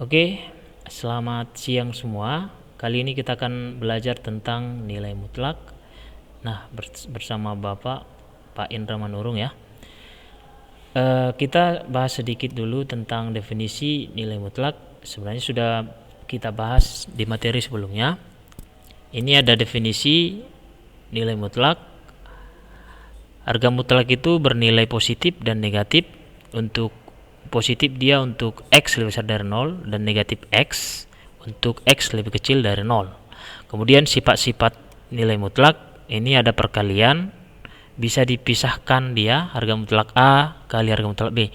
Oke, selamat siang semua. Kali ini kita akan belajar tentang nilai mutlak. Nah, bersama Bapak Pak Indra Manurung ya. Kita bahas sedikit dulu tentang definisi nilai mutlak. Sebenarnya sudah kita bahas di materi sebelumnya. Ini ada definisi nilai mutlak. Harga mutlak itu bernilai positif dan negatif. Untuk positif dia untuk X lebih besar dari 0 dan negatif X untuk X lebih kecil dari 0. Kemudian sifat-sifat nilai mutlak ini ada perkalian, bisa dipisahkan dia harga mutlak A kali harga mutlak B.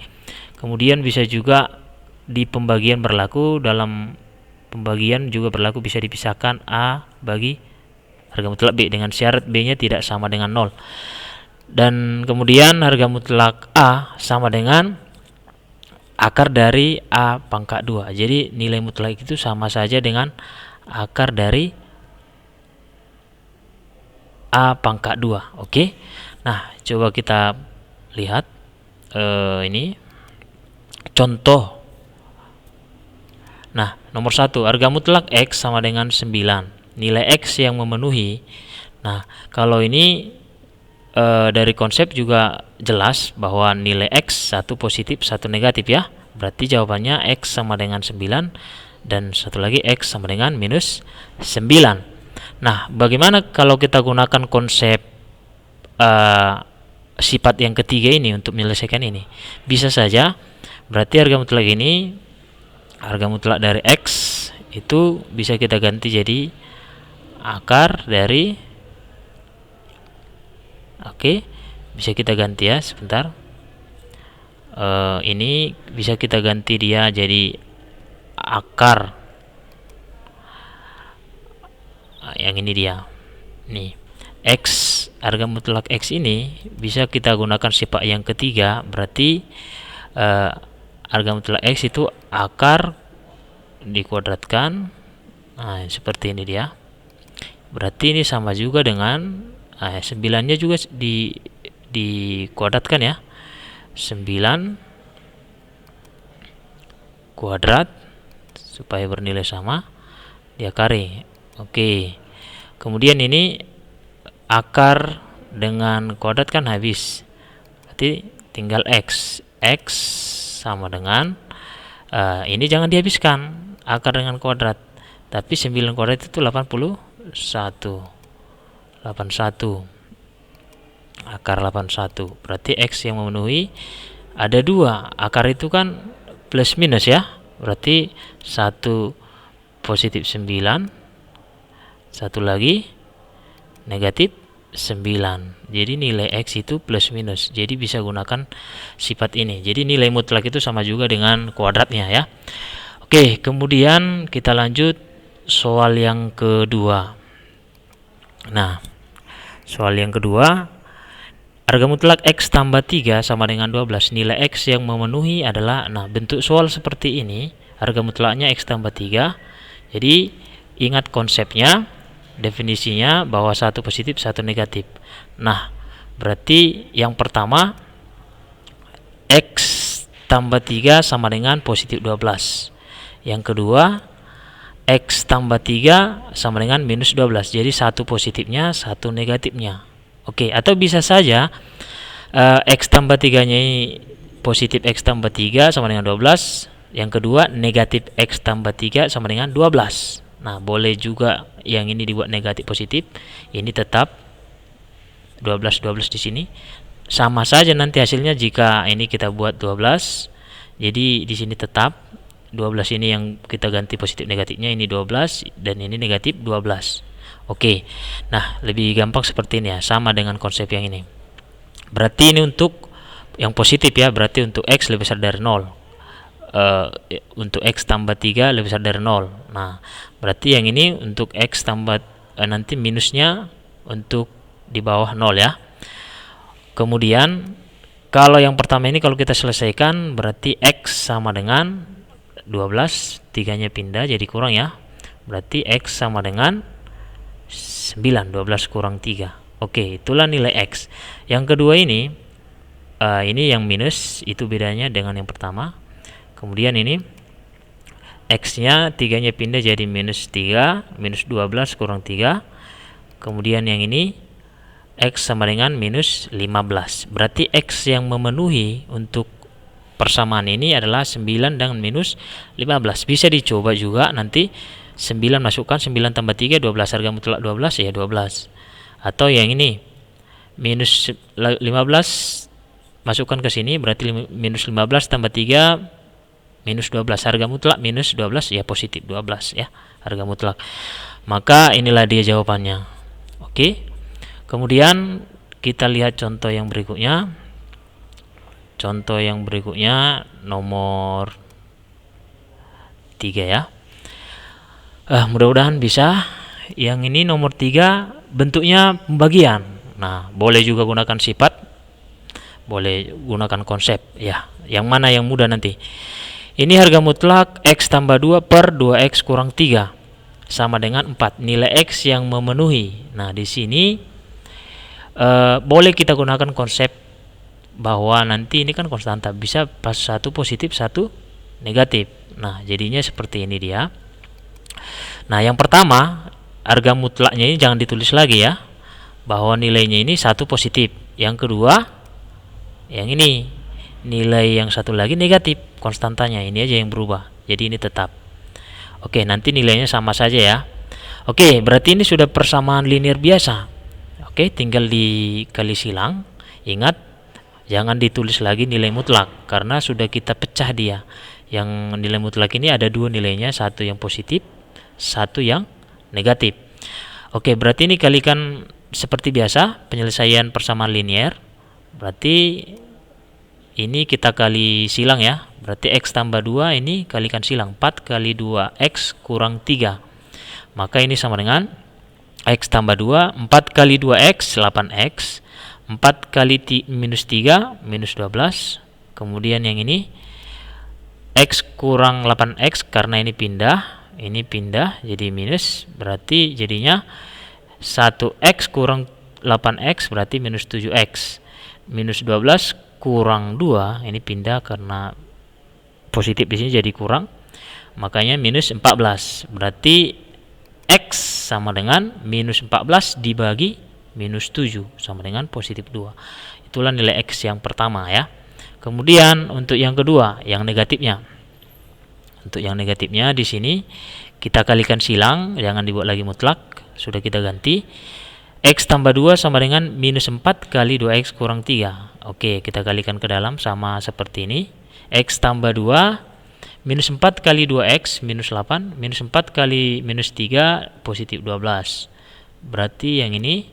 Kemudian bisa juga di pembagian berlaku, dalam pembagian juga berlaku bisa dipisahkan A bagi harga mutlak B dengan syarat B-nya tidak sama dengan 0. Dan kemudian harga mutlak A sama dengan akar dari A pangkat 2. Jadi nilai mutlak itu sama saja dengan akar dari A pangkat 2. Oke. Nah, coba kita lihat ini contoh. Nah, nomor 1, harga mutlak X sama dengan 9. Nilai X yang memenuhi. Nah, kalau ini dari konsep juga jelas bahwa nilai X satu positif satu negatif ya. Berarti jawabannya X sama dengan 9 dan satu lagi X sama dengan minus 9. Nah, bagaimana kalau kita gunakan konsep sifat yang ketiga ini untuk menyelesaikan ini? Bisa saja, berarti harga mutlak ini, harga mutlak dari X itu bisa kita ganti jadi akar dari, oke, bisa kita ganti ya, sebentar. Ini bisa kita ganti dia jadi akar. Yang ini dia. Nih, X, harga mutlak X ini bisa kita gunakan sifat yang ketiga, berarti harga mutlak X itu akar dikuadratkan. Nah, seperti ini dia. Berarti ini sama juga dengan 9-nya juga dikuadratkan ya. 9 kuadrat supaya bernilai sama, diakari. Oke. Kemudian ini akar dengan kuadrat kan habis. Berarti tinggal X. X sama dengan ini jangan dihabiskan akar dengan kuadrat. Tapi 9 kuadrat itu 81. 81. Akar 81. Berarti X yang memenuhi ada 2. Akar itu kan plus minus ya. Berarti 1 positif 9, satu lagi negatif 9. Jadi nilai X itu plus minus. Jadi bisa gunakan sifat ini. Jadi nilai mutlak itu sama juga dengan kuadratnya ya. Oke, kemudian kita lanjut soal yang kedua. Nah, soal yang kedua, harga mutlak X tambah 3 sama dengan 12. Nilai X yang memenuhi adalah, nah bentuk soal seperti ini, harga mutlaknya X tambah 3. Jadi ingat konsepnya, definisinya bahwa satu positif satu negatif. Nah, berarti yang pertama X tambah 3 sama dengan positif 12. Yang kedua X tambah 3 sama dengan minus 12. Jadi satu positifnya satu negatifnya. Oke, atau bisa saja X tambah 3 nya ini positif X tambah 3 sama dengan 12. Yang kedua negatif X tambah 3 sama dengan 12. Nah, boleh juga yang ini dibuat negatif positif, ini tetap 12 di sini. Sama saja nanti hasilnya jika ini kita buat 12. Jadi di sini tetap 12, ini yang kita ganti positif negatifnya, ini 12 dan ini negatif 12. Oke. Nah, lebih gampang seperti ini ya, sama dengan konsep yang ini. Berarti ini untuk yang positif ya, berarti untuk X lebih besar dari 0. Untuk X tambah 3 lebih besar dari 0. Nah, berarti yang ini untuk X tambah nanti minusnya untuk di bawah 0 ya. Kemudian kalau yang pertama ini kalau kita selesaikan, berarti X sama dengan 12, 3-nya pindah jadi kurang ya. Berarti X sama dengan 9, 12 kurang 3. Oke, itulah nilai X. Yang kedua ini yang minus, itu bedanya dengan yang pertama. Kemudian ini X-nya 3-nya pindah jadi minus 3, minus 12 kurang 3. Kemudian yang ini X sama dengan minus 15. Berarti X yang memenuhi untuk persamaan ini adalah 9 dan minus 15. Bisa dicoba juga nanti 9 masukkan 9 tambah 3 12, harga mutlak 12 ya 12. Atau yang ini minus 15 masukkan ke sini berarti minus 15 tambah 3 minus 12, harga mutlak minus 12 ya positif 12 ya harga mutlak. Maka inilah dia jawabannya. Oke. Kemudian kita lihat contoh yang berikutnya. Contoh yang berikutnya nomor 3 ya. Mudah-mudahan bisa. Yang ini nomor 3 bentuknya pembagian. Nah, boleh juga gunakan sifat, boleh gunakan konsep ya. Yang mana yang mudah nanti. Ini harga mutlak X tambah 2 per 2X kurang 3 sama dengan 4. Nilai X yang memenuhi. Nah, di sini boleh kita gunakan konsep bahwa nanti ini kan konstanta, bisa pas satu positif satu negatif. Nah, jadinya seperti ini dia. Nah, yang pertama harga mutlaknya ini jangan ditulis lagi ya, bahwa nilainya ini satu positif. Yang kedua yang ini nilai yang satu lagi negatif, konstantanya ini aja yang berubah, jadi ini tetap. Oke, nanti nilainya sama saja ya. Oke, berarti ini sudah persamaan linear biasa. Oke, tinggal dikali silang. Ingat, jangan ditulis lagi nilai mutlak karena sudah kita pecah dia. Yang nilai mutlak ini ada dua nilainya, satu yang positif, satu yang negatif. Oke, berarti ini kalikan seperti biasa penyelesaian persamaan linear. Berarti ini kita kali silang ya. Berarti X tambah 2 ini kalikan silang, 4 kali 2X kurang 3. Maka ini sama dengan X tambah 2, 4 kali 2X 8X, 4 kali minus 3 minus 12. Kemudian yang ini X kurang 8X karena ini pindah jadi minus, berarti jadinya 1X kurang 8X berarti minus 7X. Minus 12 kurang 2 ini pindah karena positif di sini jadi kurang, makanya minus 14. Berarti X sama dengan minus 14 dibagi minus 7 sama dengan positif 2. Itulah nilai X yang pertama ya. Kemudian untuk yang kedua, yang negatifnya. Untuk yang negatifnya di sini kita kalikan silang, jangan dibuat lagi mutlak, sudah kita ganti. X tambah 2 sama dengan minus 4 kali 2X kurang 3. Oke, kita kalikan ke dalam sama seperti ini. X tambah 2 minus 4 kali 2X minus 8, minus 4 kali minus 3 positif 12. Berarti yang ini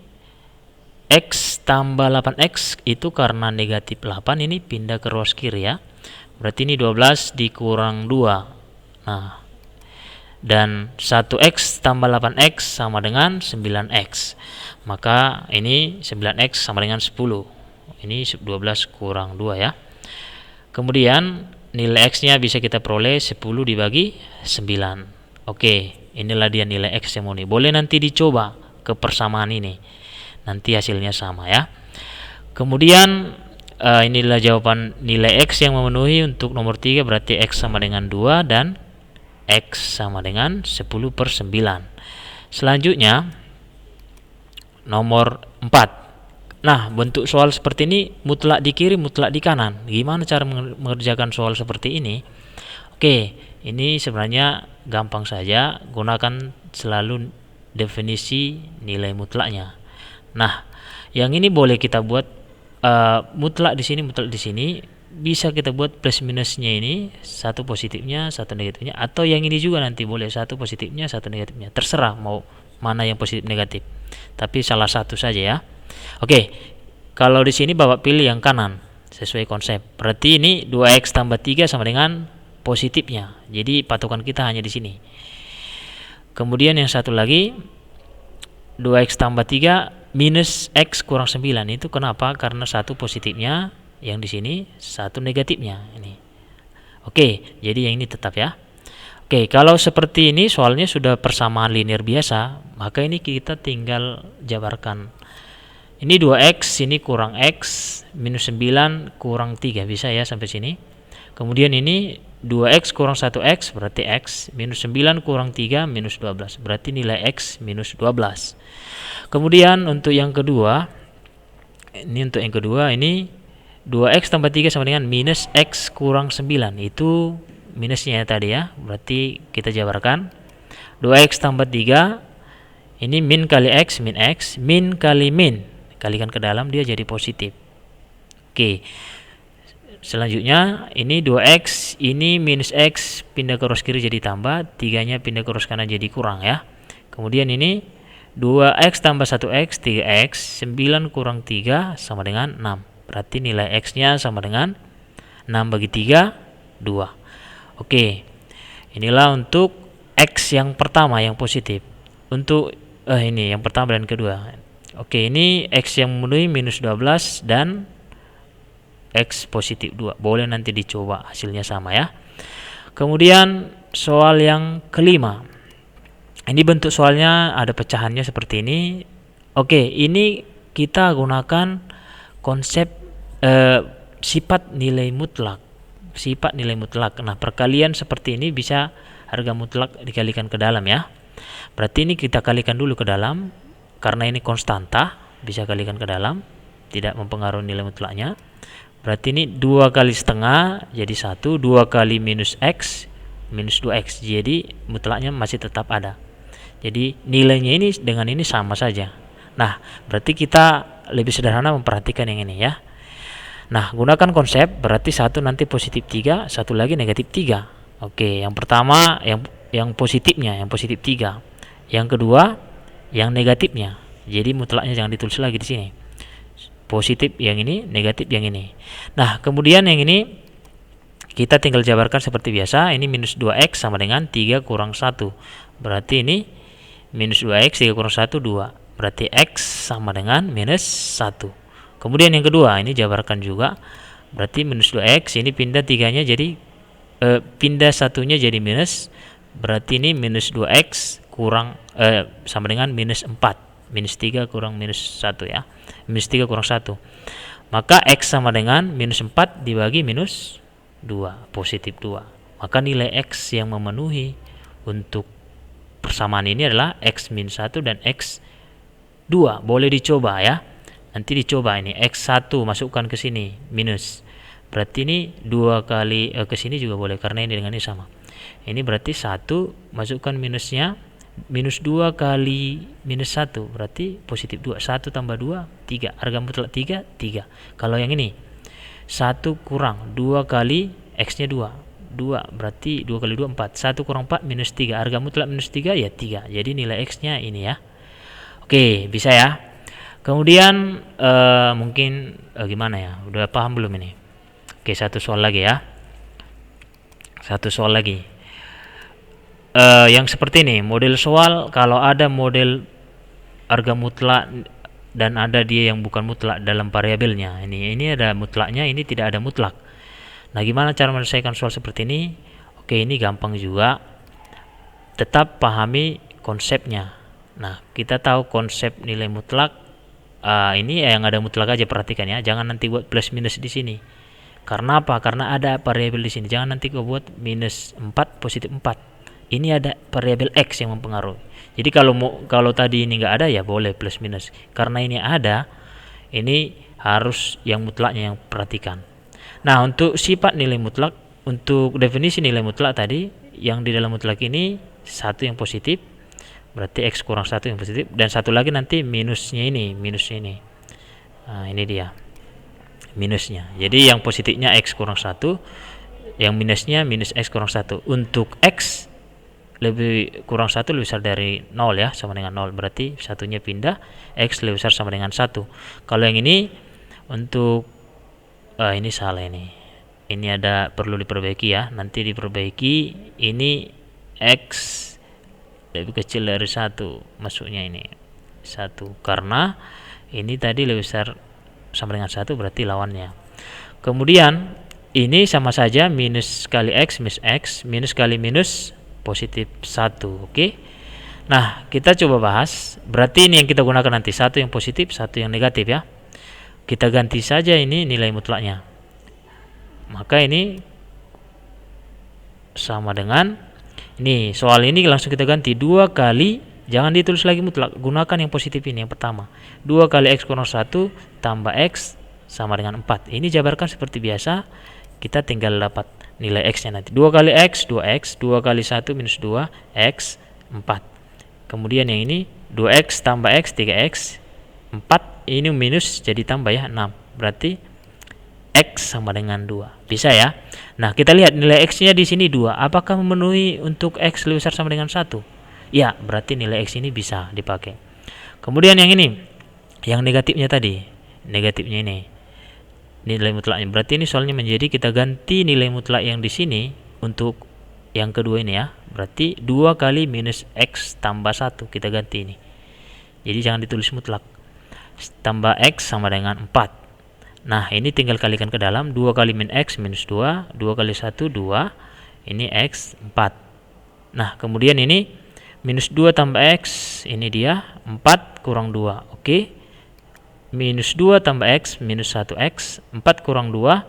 X tambah 8X itu karena negatif 8 ini pindah ke ruas kiri ya. Berarti ini 12 dikurang 2. Nah, dan 1X tambah 8X sama dengan 9X. Maka ini 9X sama dengan 10. Ini 12 kurang 2 ya. Kemudian nilai X nya bisa kita peroleh 10 dibagi 9. Oke, inilah dia nilai X yang memenuhi. Boleh nanti dicoba ke persamaan ini, nanti hasilnya sama ya. Kemudian inilah jawaban nilai X yang memenuhi untuk nomor 3, berarti X sama dengan 2 dan X sama dengan 10 per 9. Selanjutnya nomor 4. Nah, bentuk soal seperti ini mutlak di kiri, mutlak di kanan. Gimana cara mengerjakan soal seperti ini? Oke, ini sebenarnya gampang saja, gunakan selalu definisi nilai mutlaknya. Nah, yang ini boleh kita buat mutlak di sini, mutlak di sini. Bisa kita buat plus minusnya ini, satu positifnya, satu negatifnya, atau yang ini juga nanti boleh satu positifnya, satu negatifnya. Terserah mau mana yang positif negatif. Tapi salah satu saja ya. Oke, kalau di sini Bapak pilih yang kanan sesuai konsep. Berarti ini 2X tambah 3 sama dengan positifnya. Jadi patokan kita hanya di sini. Kemudian yang satu lagi 2X tambah 3 minus X kurang 9. Itu kenapa? Karena satu positifnya, yang di sini satu negatifnya ini. Oke, jadi yang ini tetap ya. Oke, kalau seperti ini soalnya sudah persamaan linear biasa, maka ini kita tinggal jabarkan. Ini 2X, ini kurang X, minus 9 kurang 3, bisa ya sampai sini. Kemudian ini 2x kurang 1x berarti x, minus 9 kurang 3 minus 12, berarti nilai x minus 12. Kemudian untuk yang kedua, ini 2x tambah 3 sama dengan minus x kurang 9, itu minusnya ya tadi ya, berarti kita jabarkan 2x tambah 3, ini min kali x, min kali min, kalikan ke dalam dia jadi positif. Oke, selanjutnya ini 2x, ini minus x pindah ke arus kiri jadi tambah, 3-nya pindah ke arus kanan jadi kurang ya. Kemudian ini 2x tambah 1x, 3x, 9 kurang 3 sama dengan 6. Berarti nilai x-nya sama dengan 6 bagi 3, 2. Oke, inilah untuk x yang pertama yang positif. Untuk ini yang pertama dan kedua. Oke, ini x yang memenuhi minus 12 dan x positif 2. Boleh nanti dicoba hasilnya sama ya. Kemudian soal yang kelima. Ini bentuk soalnya ada pecahannya seperti ini. Oke, ini kita gunakan konsep sifat nilai mutlak. Sifat nilai mutlak. Nah, perkalian seperti ini bisa harga mutlak dikalikan ke dalam ya. Berarti ini kita kalikan dulu ke dalam, karena ini konstanta, bisa kalikan ke dalam, tidak mempengaruhi nilai mutlaknya. Berarti ini 2 kali setengah jadi 1, 2 kali minus x minus 2x, jadi mutlaknya masih tetap ada. Jadi nilainya ini dengan ini sama saja. Nah, berarti kita lebih sederhana memperhatikan yang ini ya. Nah, gunakan konsep, berarti satu nanti positif 3, satu lagi negatif 3. Oke, yang pertama yang positifnya, yang positif 3. Yang kedua yang negatifnya. Jadi mutlaknya jangan ditulis lagi di sini. Positif yang ini, negatif yang ini. Nah, kemudian yang ini kita tinggal jabarkan seperti biasa. Ini minus 2x sama dengan 3 kurang 1. Berarti ini minus 2x 3 kurang 1, 2. Berarti x sama dengan minus 1. Kemudian yang kedua, ini jabarkan juga. Berarti minus 2x, ini pindah 3-nya jadi pindah 1-nya jadi minus. Berarti ini minus 2x kurang sama dengan minus 4. Minus 3 kurang minus 1 ya. Minus 3 kurang 1. Maka x sama dengan minus 4 dibagi minus 2, positif 2. Maka nilai x yang memenuhi untuk persamaan ini adalah x min 1 dan x 2. Boleh dicoba ya. Nanti dicoba ini x1 masukkan ke sini minus. Berarti ini 2 kali ke sini juga boleh karena ini dengan ini sama. Ini berarti 1 masukkan minusnya, minus 2 kali minus 1 berarti positif 2. 1 tambah 2 3. Harga mutlak 3 3. Kalau yang ini 1 kurang 2 kali x-nya 2. 2 berarti 2 kali 2 4. 1 kurang 4 minus 3. Harga mutlak minus 3 ya 3. Jadi nilai x-nya ini ya. Oke, bisa ya. Kemudian mungkin gimana ya? Udah paham belum ini? Oke, satu soal lagi ya. Satu soal lagi. Yang seperti ini, model soal kalau ada model harga mutlak dan ada dia yang bukan mutlak dalam variabelnya. Ini ada mutlaknya, ini tidak ada mutlak. Nah, gimana cara menyelesaikan soal seperti ini? Oke, ini gampang juga. Tetap pahami konsepnya. Nah, kita tahu konsep nilai mutlak. Ini yang ada mutlak aja, perhatikan ya. Jangan nanti buat plus minus di sini. Karena apa? Karena ada variabel di sini. Jangan nanti kau buat minus 4 positif 4. Ini ada variabel x yang mempengaruhi. Jadi kalau tadi ini nggak ada ya boleh plus minus. Karena ini ada, ini harus yang mutlaknya yang perhatikan. Nah, untuk sifat nilai mutlak, untuk definisi nilai mutlak tadi, yang di dalam mutlak ini satu yang positif, berarti x kurang 1 yang positif, dan satu lagi nanti minusnya ini. Nah, ini dia minusnya. Jadi yang positifnya x kurang 1, yang minusnya minus x kurang 1. Untuk x lebih kurang 1 lebih besar dari 0 ya, sama dengan 0, berarti satunya pindah, x lebih besar sama dengan 1. Kalau yang ini untuk ini salah ini ada perlu diperbaiki ya, nanti diperbaiki. Ini x lebih kecil dari 1, masuknya ini 1, karena ini tadi lebih besar sama dengan 1, berarti lawannya. Kemudian ini sama saja, minus kali x minus x, minus kali minus positif 1. Oke. Nah, kita coba bahas. Berarti ini yang kita gunakan nanti, satu yang positif, satu yang negatif ya. Kita ganti saja ini nilai mutlaknya. Maka ini sama dengan ini. Soal ini langsung kita ganti 2 kali, jangan ditulis lagi mutlak, gunakan yang positif ini yang pertama. 2 kali X kurang 1 tambah X sama dengan 4. Ini jabarkan seperti biasa, kita tinggal dapat nilai X nya nanti. 2 kali X 2X, 2 kali 1 minus 2 X 4. Kemudian yang ini 2X tambah X 3X 4, ini minus jadi tambah ya 6, berarti X sama dengan 2. Bisa ya. Nah, kita lihat nilai X-nya di sini 2. Apakah memenuhi untuk X lebih besar sama dengan 1? Ya, berarti nilai X ini bisa dipakai. Kemudian yang ini, yang negatifnya tadi. Negatifnya ini. Nilai mutlaknya. Berarti ini soalnya menjadi kita ganti nilai mutlak yang di sini untuk yang kedua ini ya. Berarti 2 kali minus X tambah 1 kita ganti ini. Jadi jangan ditulis mutlak. Tambah X sama dengan 4. Nah, ini tinggal kalikan ke dalam. 2 kali min X minus 2. 2 kali 1, 2. Ini X 4. Nah, kemudian ini minus 2 tambah X. Ini dia 4 kurang 2. Oke. Minus 2 tambah X minus 1X. 4 kurang 2,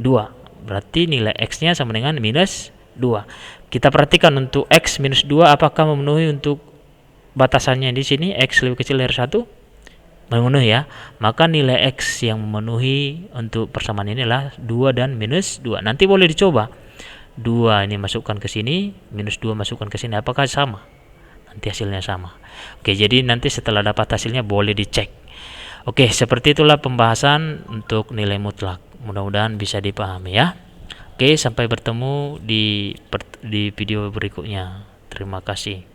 2. Berarti nilai X-nya sama dengan minus 2. Kita perhatikan untuk X minus 2 apakah memenuhi untuk batasannya di sini. X lebih kecil dari 1. Memenuhi ya, maka nilai X yang memenuhi untuk persamaan ini adalah 2 dan minus 2. Nanti boleh dicoba 2 ini masukkan ke sini, minus 2 masukkan ke sini, apakah sama? Nanti hasilnya sama. Oke, jadi nanti setelah dapat hasilnya boleh dicek. Oke, seperti itulah pembahasan untuk nilai mutlak. Mudah-mudahan bisa dipahami ya. Oke, sampai bertemu di video berikutnya. Terima kasih.